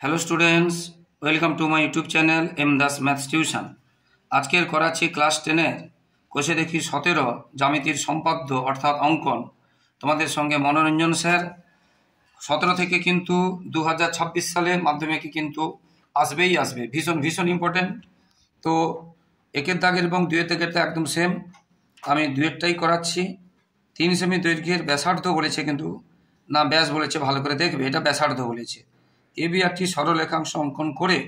Hello students, welcome to my YouTube channel M Das maths tuition. আজকের করাচ্ছি class 10-এর কোষে দেখি 17 জ্যামিতির সম্পাদ্য অর্থাৎ অঙ্কন। তোমাদের সঙ্গে মনোরঞ্জন স্যার। 17 থেকে কিন্তু 2026 সালে মাধ্যমিকে কিন্তু আসবে, ভীষণ ভীষণ ইম্পর্টেন্ট। তো একের দাগের এবং দুয়ের দাগেরটা একদম সেম, আমি দুয়েরটাই করাচ্ছি। 3 সেমি দৈর্ঘ্যের ব্যাসার্ধ বলেছে, কিন্তু না ব্যাস বলেছে, ভালো করে দেখবে, এটা ব্যাসার্ধ বলেছে। এবি একটি সরলরেখাংশ অঙ্কন করে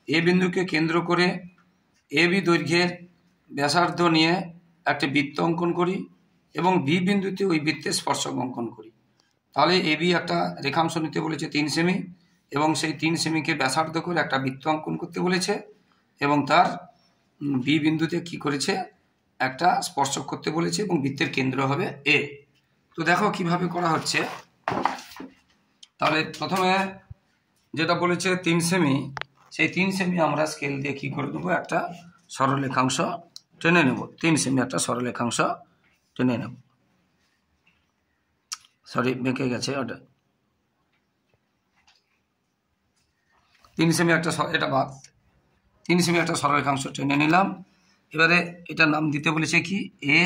এ বিন্দুকে কেন্দ্র করে এবি দৈর্ঘ্যের ব্যাসার্ধ নিয়ে একটি বৃত্ত অঙ্কন করি এবং বি বিন্দুতে ওই বৃত্তের স্পর্শক অঙ্কন করি। তাহলে এবি একটা রেখাংশ নিতে বলেছে 3 সেমি এবং সেই 3 সেমিকে ব্যাসার্ধ করে একটা বৃত্ত অঙ্কন করতে বলেছে এবং তার বি বিন্দুতে কি করেছে, একটা স্পর্শক করতে বলেছে এবং বৃত্তের কেন্দ্র হবে এ। তো দেখো কিভাবে করা হচ্ছে। তাহলে প্রথমে যেটা বলেছে 3 সেমি, সেই 3 সেমি আমরা স্কেল দিয়ে কি করে দেবো, একটা সরলরেখাংশ টেনে নেব। 3 সেমি একটা সরলরেখাংশ টেনে নেব। সরি, বেঁকে গেছে ওটা। 3 সেমি একটা, এটা বাদ। 3 সেমি একটা সরলরেখাংশ টেনে নিলাম। এবারে এটা নাম দিতে বলেছে কি, এ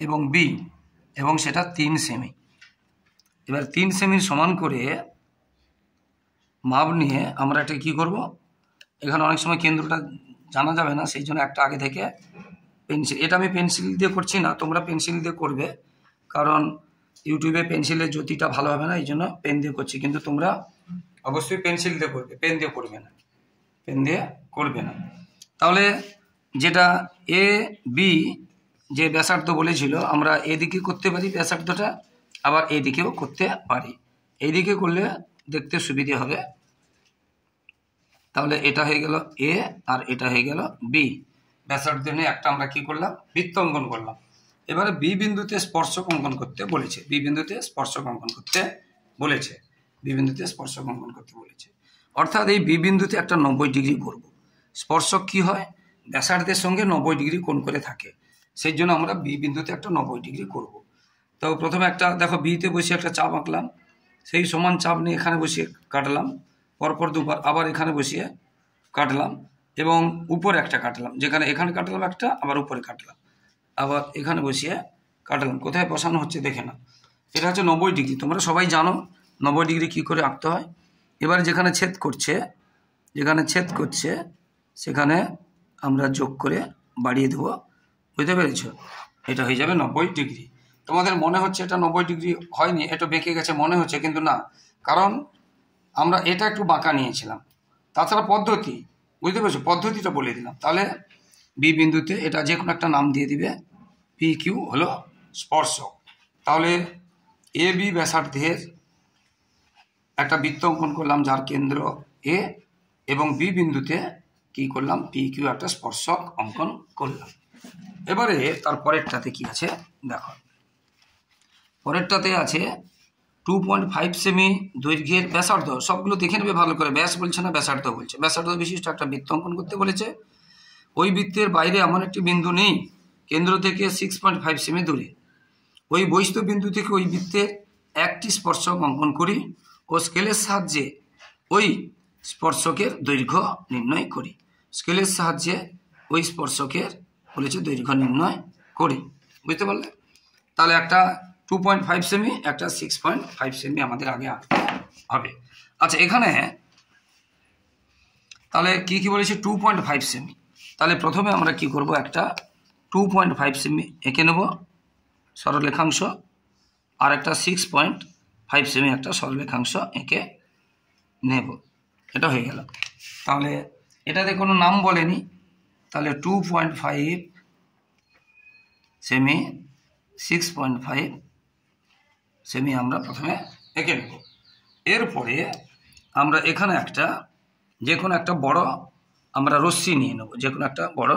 এবং বি, এবং সেটা 3 সেমি। এবার 3 সেমির সমান করে মাপ নিয়ে আমরা এটা কি করব, এখানে অনেক সময় কেন্দ্রটা জানা যাবে না, সেই জন্য একটা আগে থেকে পেন্সিল, এটা আমি পেন্সিল দিয়ে করছি না, তোমরা পেন্সিল দিয়ে করবে, কারণ ইউটিউবে পেন্সিলের জ্যোতিটা ভালো হবে না, এই জন্য পেন দিয়ে করছি। কিন্তু তোমরা অবশ্যই পেন্সিল দিয়ে করবে, পেন দিয়ে করবে না, পেন দিয়ে করবে না। তাহলে যেটা এ বি যে ব্যাসার্ধ বলেছিল, আমরা এদিকে করতে পারি ব্যাসার্ধটা, আবার এদিকেও করতে পারি। এইদিকে করলে দেখতে সুবিধে হবে। তাহলে এটা হয়ে গেল এ আর এটা হয়ে গেল বি। ব্যাসার্ধ নিয়ে একটা আমরা কি করলাম, বৃত্ত অঙ্কন করলাম। এবারে বি বিন্দুতে স্পর্শক অঙ্কন করতে বলেছে, বি বিন্দুতে স্পর্শক অঙ্কন করতে বলেছে, বি বিন্দুতে স্পর্শক অঙ্কন করতে বলেছে। অর্থাৎ এই বি বিন্দুতে একটা 90 ডিগ্রি করব। স্পর্শক কি হয়, ব্যাসার্ধের সঙ্গে 90 ডিগ্রি কোণ করে থাকে, সেই জন্য আমরা বি বিন্দুতে একটা 90 ডিগ্রি করব। তো প্রথমে একটা দেখো, বিতে বসে একটা চাপ আঁকলাম, সেই সমান চাপ নিয়ে এখানে বসিয়ে কাটলাম, পরপর দুবার আবার এখানে বসিয়ে কাটলাম, এবং উপরে একটা কাটলাম, যেখানে এখানে কাটলাম একটা, আবার উপরে কাটলাম, আবার এখানে বসিয়ে কাটলাম। কোথায় বসানো হচ্ছে দেখে না, এটা হচ্ছে 90 ডিগ্রি। তোমরা সবাই জানো 90 ডিগ্রি কী করে আঁকতে হয়। এবার যেখানে ছেদ করছে, সেখানে আমরা যোগ করে বাড়িয়ে দেবো, বুঝতে পেরেছ? এটা হয়ে যাবে 90 ডিগ্রি। তোমাদের মনে হচ্ছে এটা 90 ডিগ্রি হয়নি, এটা বেঁকে গেছে মনে হচ্ছে, কিন্তু না, কারণ আমরা এটা একটু বাঁকা নিয়েছিলাম। তাছাড়া পদ্ধতি, বুঝতে পেরেছো, পদ্ধতিটা বলে দিলাম। তাহলে বি বিন্দুতে এটা যে কোনো একটা নাম দিয়ে দিবে, পি কিউ হলো স্পর্শক। তাহলে এ বি ব্যাসার্ধের একটা বৃত্ত অঙ্কন করলাম যার কেন্দ্র এ, এবং বি বিন্দুতে কি করলাম, পি কিউ একটা স্পর্শক অঙ্কন করলাম। এবারে তার পরেরটাতে কি আছে দেখো, পরেরটাতে আছে 2.5 সেমি দৈর্ঘ্যের ব্যাসার্ধ। সবগুলো দেখে নেবে ভালো করে, ব্যাস বলছে না, ব্যাসার্ধ বলছে। ব্যাসার্ধ বিশিষ্ট একটা বৃত্ত অঙ্কন করতে বলেছে। ওই বৃত্তের বাইরে এমন একটি বিন্দু নেই কেন্দ্র থেকে 6.5 সেমি দূরে। ওই বহিস্থ বিন্দু থেকে ওই বৃত্তের একটি স্পর্শক অঙ্কন করি ও স্কেলের সাহায্যে ওই স্পর্শকের দৈর্ঘ্য নির্ণয় করি। স্কেলের সাহায্যে ওই স্পর্শকের বলেছে দৈর্ঘ্য নির্ণয় করি, বুঝতে পারলে? তাহলে একটা 2.5 সেমি, একটা 6.5 সেমি আমাদের আগে আঁকতে হবে। আচ্ছা, এখানে তাহলে কি কি বলেছে, 2.5 সেমি। তাহলে প্রথমে আমরা কি করব, একটা 2.5 সেমি এঁকে নেব সরলরেখাংশ, আর একটা 6.5 সেমি একটা সরলরেখাংশ এঁকে নেব। এটা হয়ে গেল। তাহলে এটাতে কোনো নাম বলেনি, তাহলে 2.5 সেমি 6.5 সেমি আমরা প্রথমে এঁকে নেব। এরপরে আমরা এখানে যে কোনো একটা বড় আমরা রশ্মি নিয়ে নেব, যে কোনো একটা বড়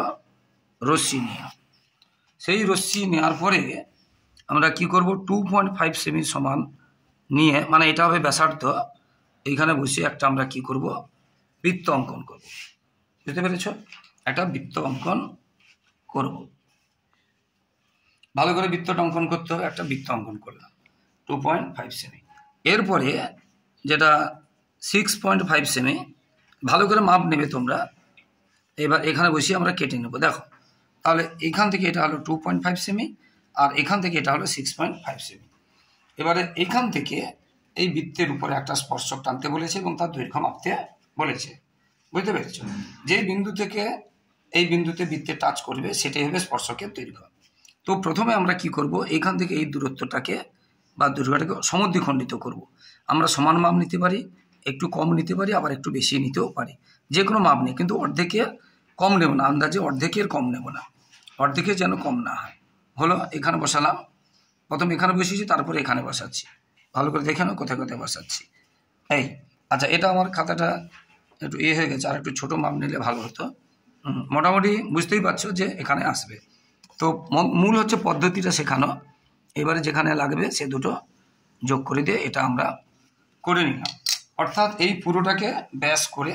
রশ্মি নিয়ে। সেই রশ্মি নেওয়ার পরে আমরা কি করব, 2.5 সেমি সমান নিয়ে, মানে এটা হবে ব্যাসার্ধ, এইখানে বসে একটা আমরা কি করব, বৃত্ত অঙ্কন করব। বুঝতে পেরেছ? একটা বৃত্ত অঙ্কন করব, ভালো করে বৃত্তটা অঙ্কন করতে হবে। একটা বৃত্ত অঙ্কন করলাম 2.5 সেমি। এরপরে যেটা 6.5 সেমি। ভালো করে মাপ নেবে তোমরা। এবার এখানে বসিয়ে আমরা কেটে নেব। দেখো তাহলে এখান থেকে এটা হলো 2.5 সেমি, আর এখান থেকে এটা হলো 6.5 সেমি। এবারে এইখান থেকে এই বৃত্তের উপরে একটা স্পর্শক টানতে বলেছে এবং তার দৈর্ঘ্য মাপতে বলেছে। বুঝতে পেরেছ? যেই বিন্দু থেকে এই বিন্দুতে বৃত্তে টাচ করবে সেটাই হবে স্পর্শকের দৈর্ঘ্য। তো প্রথমে আমরা কি করব, এইখান থেকে এই দূরত্বটাকে বা দৈর্ঘ্যটাকে সমদ্বিখণ্ডিত করব। আমরা সমান মাপ নিতে পারি, একটু কম নিতে পারি, আবার একটু বেশি নিতেও পারি, যে কোনো মাপ নেই, কিন্তু অর্ধেকের কম নেব না, আন্দাজে অর্ধেকের কম নেব না, অর্ধেকের যেন কম না হয়। হলো, এখানে বসালাম, প্রথম এখানে বসিয়েছি, তারপরে এখানে বসাচ্ছি। ভালো করে দেখে নাও কোথায় কোথায় বসাচ্ছি। এই আচ্ছা, এটা আমার খাতাটা একটু হয়ে গেছে, আর একটু ছোটো মাপ নিলে ভালো হতো। মোটামুটি বুঝতেই পারছো যে এখানে আসবে। তো মূল হচ্ছে পদ্ধতিটা শেখানো। এবারে যেখানে লাগবে সে দুটো যোগ করে দিয়ে এটা আমরা করে নিলাম। অর্থাৎ এই পুরোটাকে ব্যাস করে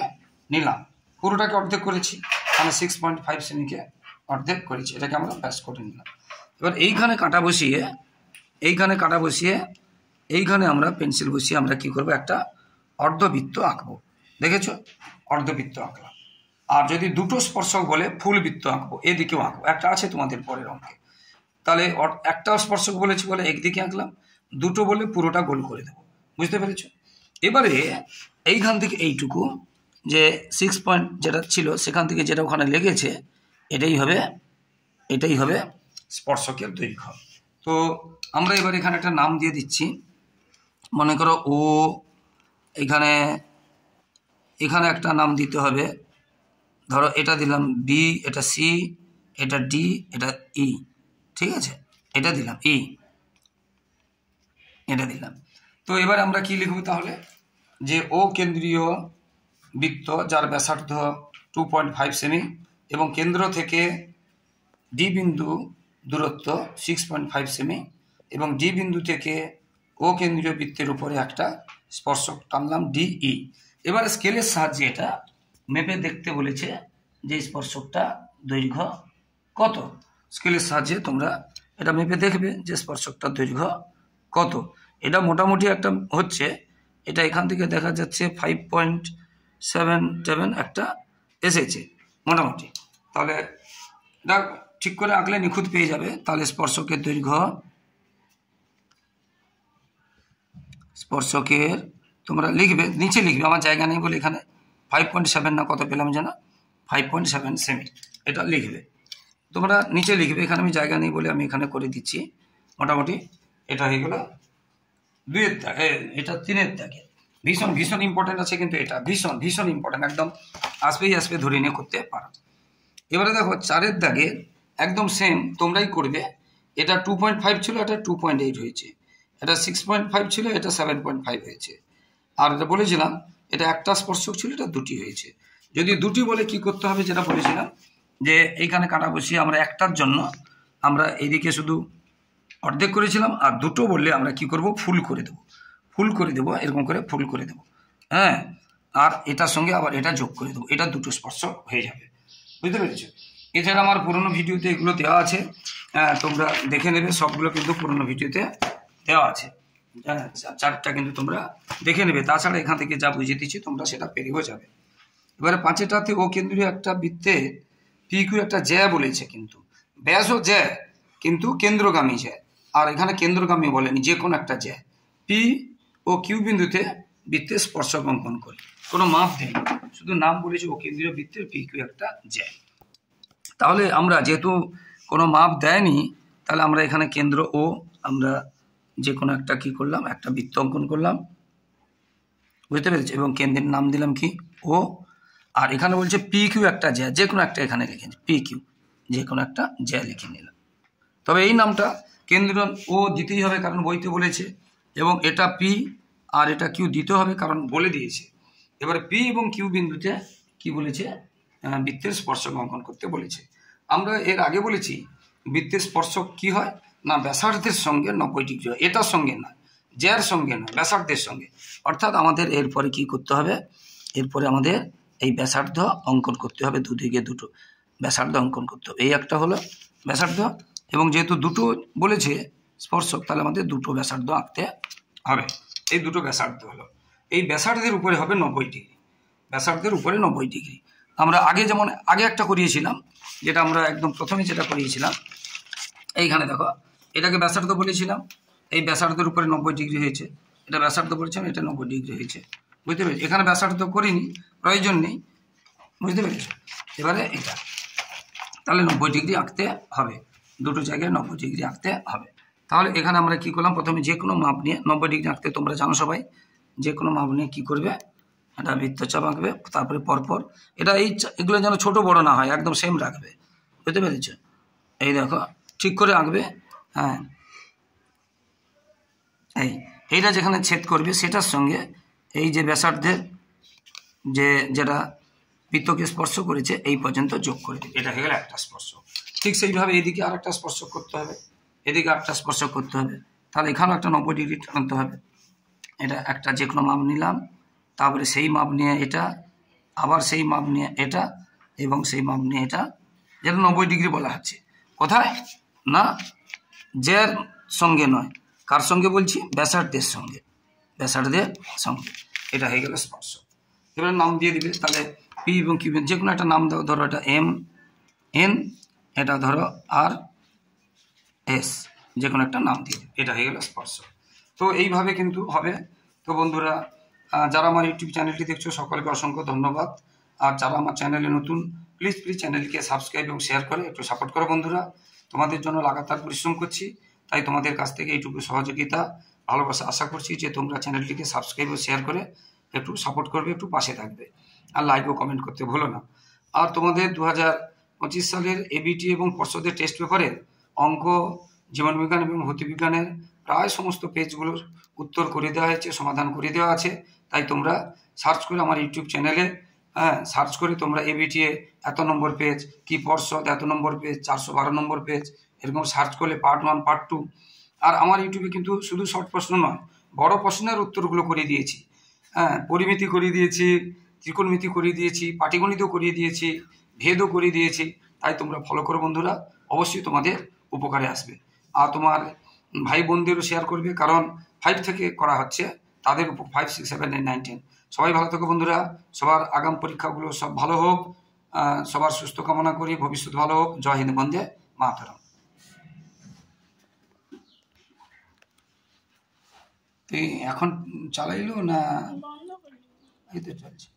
নিলাম, পুরোটাকে অর্ধেক করেছি, মানে 6.5 সেমিকে অর্ধেক করেছি, এটাকে আমরা ব্যাস করে নিলাম। এবার এইখানে কাটা বসিয়ে এইখানে আমরা পেন্সিল বসিয়ে আমরা কি করব, একটা অর্ধবৃত্ত আঁকবো। দেখেছো, অর্ধবৃত্ত আঁকলাম। আর যদি দুটো স্পর্শক বলে ফুল বৃত্ত আঁকবো, এদিকেও আঁকবো, একটা আছে তোমাদের পরের অঙ্কে। তাহলে একটা স্পর্শক বলেছি বলে একদিকে আঁকলাম, দুটো বলে পুরোটা গোল করে দেবো। বুঝতে পেরেছো? এবারে এইখান থেকে এইটুকু যে 6 পয়েন্ট যেটা ছিল সেখান থেকে যেটা ওখানে লেগেছে এটাই হবে স্পর্শকের দৈর্ঘ্য। তো আমরা এবার এখানে একটা নাম দিয়ে দিচ্ছি। মনে করো ও, এখানে একটা নাম দিতে হবে। ধরো এটা দিলাম বি, এটা সি, এটা ডি, এটা ই। ঠিক আছে, এটা দিলাম ই, এটা দিলাম। তো এবার আমরা কি লিখব তাহলে, যে ও কেন্দ্রীয় বৃত্ত যার ব্যাসার্ধ 2.5 সেমি এবং কেন্দ্র থেকে ডি বিন্দু দূরত্ব 6.5 সেমি এবং ডি বিন্দু থেকে ও কেন্দ্রীয় বৃত্তের উপরে একটা স্পর্শক টানলাম ডিই। এবার স্কেলের সাহায্যে এটা মেপে দেখতে বলেছে যে স্পর্শকটা দৈর্ঘ্য কত। স্কেলের সাহায্যে তোমরা এটা মেপে দেখবে যে স্পর্শকটার দৈর্ঘ্য কত। এটা মোটামুটি একটা হচ্ছে, এটা এখান থেকে দেখা যাচ্ছে 5.77 একটা এসেছে মোটামুটি। তাহলে এটা ঠিক করে আঁকলে নিখুঁত পেয়ে যাবে। তাহলে স্পর্শকের দৈর্ঘ্য, স্পর্শকের তোমরা লিখবে, নিচে লিখবে, আমার জায়গা নেই বলে এখানে 5.7 না কত পেলাম যেন, 5.7 সেমি, এটা লিখবে তোমরা নিচে লিখবে। এখানে আমি জায়গা নেই বলে আমি এখানে করে দিচ্ছি। মোটামুটি এটা হয়ে গেল 2-এর দাগে, এটা 3-এর দাগে। ভীষণ ইম্পর্টেন্ট আছে, কিন্তু এটা ভীষণ ইম্পর্টেন্ট, একদম আসবে ধরে নিয়ে করতে পারো। এবারে দেখো 4-এর দাগে একদম সেম তোমরাই করবে। এটা 2.5 ছিল, এটা 2.8 হয়েছে, এটা 6.5 ছিল, এটা 7.5 হয়েছে। আর এটা বলেছিলাম এটা একটা স্পর্শক ছিল, এটা দুটি হয়েছে। যদি দুটি বলে কি করতে হবে, যেটা বলেছিলাম যে এইখানে কাটা বসিয়ে আমরা একটার জন্য আমরা এইদিকে শুধু অর্ধেক করেছিলাম, আর দুটো বললে আমরা কি করব, ফুল করে দেবো, এরকম করে ফুল করে দেবো। হ্যাঁ, আর এটার সঙ্গে আবার এটা যোগ করে দেবো, এটা দুটো স্পর্শক হয়ে যাবে। বুঝতে পেরেছো? এছাড়া আমার পুরনো ভিডিওতে এগুলো দেওয়া আছে, তোমরা দেখে নেবে, সবগুলো কিন্তু পুরনো ভিডিওতে দেওয়া আছে। চারটা কিন্তু তোমরা দেখে নেবে। তাছাড়া এখান থেকে যা বুঝিয়ে দিচ্ছি তোমরা সেটা পেরিয়েও যাবে। এবারে 5-এটাতে ও কেন্দ্রীয় একটা বৃত্তে পি কিউ একটা জ্যা বলেছে, কিন্তু ব্যাসও জ্যা, কিন্তু কেন্দ্রগামী জ্যা। আর এখানে কেন্দ্রগামী বলেনি, যে কোনো একটা জ্যা। পি ও কিউ বিন্দুতে বৃত্তের স্পর্শক অঙ্কন করি, কোনো মাপ দেয়নি, শুধু নাম বলেছে ও কেন্দ্রীয় বৃত্তের পি কিউ একটা জ্যা। তাহলে আমরা যেহেতু কোনো মাপ দেয়নি, তাহলে আমরা এখানে কেন্দ্র ও আমরা যে কোনো একটা কি করলাম, একটা বৃত্ত অঙ্কন করলাম। বুঝতে পেরেছি? এবং কেন্দ্রের নাম দিলাম কি, ও। আর এখানে বলছে পি কিউ একটা জ্যা, যে কোনো একটা এখানে লিখেছি, পি কিউ যে কোনো একটা জ্যা লিখে নিলাম। তবে এই নামটা কেন্দ্র ও দিতেই হবে, কারণ বইতে বলেছে, এবং এটা পি আর এটা কিউ দিতে হবে, কারণ বলে দিয়েছে। এবারে পি এবং কিউ বিন্দুতে কি বলেছে, বৃত্তের স্পর্শক অঙ্কন করতে বলেছে। আমরা এর আগে বলেছি বৃত্তের স্পর্শক কি হয় না, ব্যাসার্ধের সঙ্গে 90 ডিগ্রি হয়, এটার সঙ্গে না, জ্যার সঙ্গে না, ব্যাসার্ধের সঙ্গে। অর্থাৎ আমাদের এরপরে কি করতে হবে, এরপরে আমাদের এই ব্যাসার্ধ অঙ্কন করতে হবে, দুদিকে দুটো ব্যাসার্ধ অঙ্কন করতে হবে। এই একটা হলো ব্যাসার্ধ, এবং যেহেতু দুটো বলেছে স্পর্শক, তাহলে আমাদের দুটো ব্যাসার্ধ আঁকতে হবে। এই দুটো ব্যাসার্ধ হলো। এই ব্যাসার্ধের উপরে হবে 90 ডিগ্রি, ব্যাসার্ধের উপরে 90 ডিগ্রি। আমরা আগে যেমন আগে একটা করিয়েছিলাম, যেটা আমরা একদম প্রথমে যেটা করিয়েছিলাম, এইখানে দেখো এটাকে ব্যাসার্ধ বলেছিলাম, এই ব্যাসার্ধের উপরে 90 ডিগ্রি হয়েছে, এটা ব্যাসার্ধ বলেছিলাম, এটা 90 ডিগ্রি হয়েছে, বুঝতে পেরেছি। এখানে ব্যাসার্ধ করিনি, প্রয়োজন নেই, বুঝতে পেরেছি। এবারে এটা তাহলে 90 ডিগ্রি আঁকতে হবে, দুটো জায়গায় 90 ডিগ্রি আঁকতে হবে। তাহলে এখানে আমরা কি করলাম, প্রথমে যে কোনো মাপ নিয়ে 90 ডিগ্রি আঁকতে তোমরা জানো সবাই, যে কোনো মাপ নিয়ে কী করবে, এটা বৃত্তচাপ আঁকবে, তারপরে পরপর এটা এগুলো যেন ছোট বড় না হয়, একদম সেম রাখবে, বুঝতে পেরেছ। এই দেখো ঠিক করে আঁকবে, হ্যাঁ। এইটা যেখানে ছেদ করবে সেটার সঙ্গে এই যে ব্যাসার্ধের যেটা বৃত্তকে স্পর্শ করেছে এই পর্যন্ত যোগ করে দিবে, এটা হয়ে গেল একটা স্পর্শ। ঠিক সেইভাবে এদিকে আর একটা স্পর্শ করতে হবে, এদিকে একটা স্পর্শ করতে হবে, তাহলে এখানেও একটা 90 ডিগ্রি টানতে হবে। এটা একটা যে কোনো মাপ নিলাম, তারপরে সেই মাপ নিয়ে এটা, আবার সেই মাপ নিয়ে এটা, এবং সেই মাপ নিয়ে এটা, যেটা 90 ডিগ্রি বলা হচ্ছে। কোথায় না, জের সঙ্গে নয়, কার সঙ্গে বলছি, ব্যাসার্ধের সঙ্গে, ব্যাসার্ধের সঙ্গে। এটা হয়ে গেল স্পর্শ। এবার নাম দিয়ে দিবে, তাহলে পি এবং কিউ যে কোনো একটা নাম দাও, ধরো এটা এম এন, এটা ধরো আর এস, যে কোনো একটা নাম দিয়ে দিবে, এটা হয়ে গেল স্পর্শ। তো এইভাবে কিন্তু হবে। তো বন্ধুরা, যারা আমার ইউটিউব চ্যানেলটি দেখছো সকলকে অসংখ্য ধন্যবাদ। আর যারা আমার চ্যানেলে নতুন, প্লিজ চ্যানেলকে সাবস্ক্রাইব এবং শেয়ার করে একটু সাপোর্ট করো বন্ধুরা। তোমাদের জন্য লাগাতার পরিশ্রম করছি, তাই তোমাদের কাছ থেকে এইটুকু সহযোগিতা ভালোবাসা আশা করছি যে তোমরা চ্যানেলটিকে সাবস্ক্রাইব ও শেয়ার করে একটু সাপোর্ট করবে, একটু পাশে থাকবে, আর লাইক ও কমেন্ট করতে ভুলো না। আর তোমাদের 2025 সালের এবিটি এবং পর্ষদের টেস্ট পেপারের অঙ্ক, জীবনবিজ্ঞান এবং ভৌতবিজ্ঞানের প্রায় সমস্ত পেজগুলোর উত্তর করে দেওয়া হয়েছে, সমাধান করে দেওয়া আছে। তাই তোমরা সার্চ করে আমার ইউটিউব চ্যানেলে, সার্চ করে তোমরা এবিটি এত নম্বর পেজ, কি পর্ষদ এত নম্বর পেজ, 412 নম্বর পেজ, এরকম সার্চ করলে পার্ট 1 পার্ট 2। আর আমার ইউটিউবে কিন্তু শুধু শর্ট প্রশ্ন নয়, বড় প্রশ্নের উত্তরগুলো করে দিয়েছি, পরিমিতি করিয়ে দিয়েছি, ত্রিকোণমিতি করিয়ে দিয়েছি, পাটিগণিতও করিয়ে দিয়েছি, ভেদও করিয়ে দিয়েছি। তাই তোমরা ফলো করো বন্ধুরা, অবশ্যই তোমাদের উপকারে আসবে। আর তোমার ভাই বোনদেরও শেয়ার করবে, কারণ 5 থেকে করা হচ্ছে, তাদের উপর 5, 6, 7, 8, 9, 10 সবাই ভালো থাকো বন্ধুরা। সবার আগাম পরীক্ষাগুলো সব ভালো হোক, সবার সুস্থ কামনা করি, ভবিষ্যৎ ভালো হোক। জয় হিন্দ, বন্দে মাতরম। তুই এখন চালাইলো না, এই তো চলছে।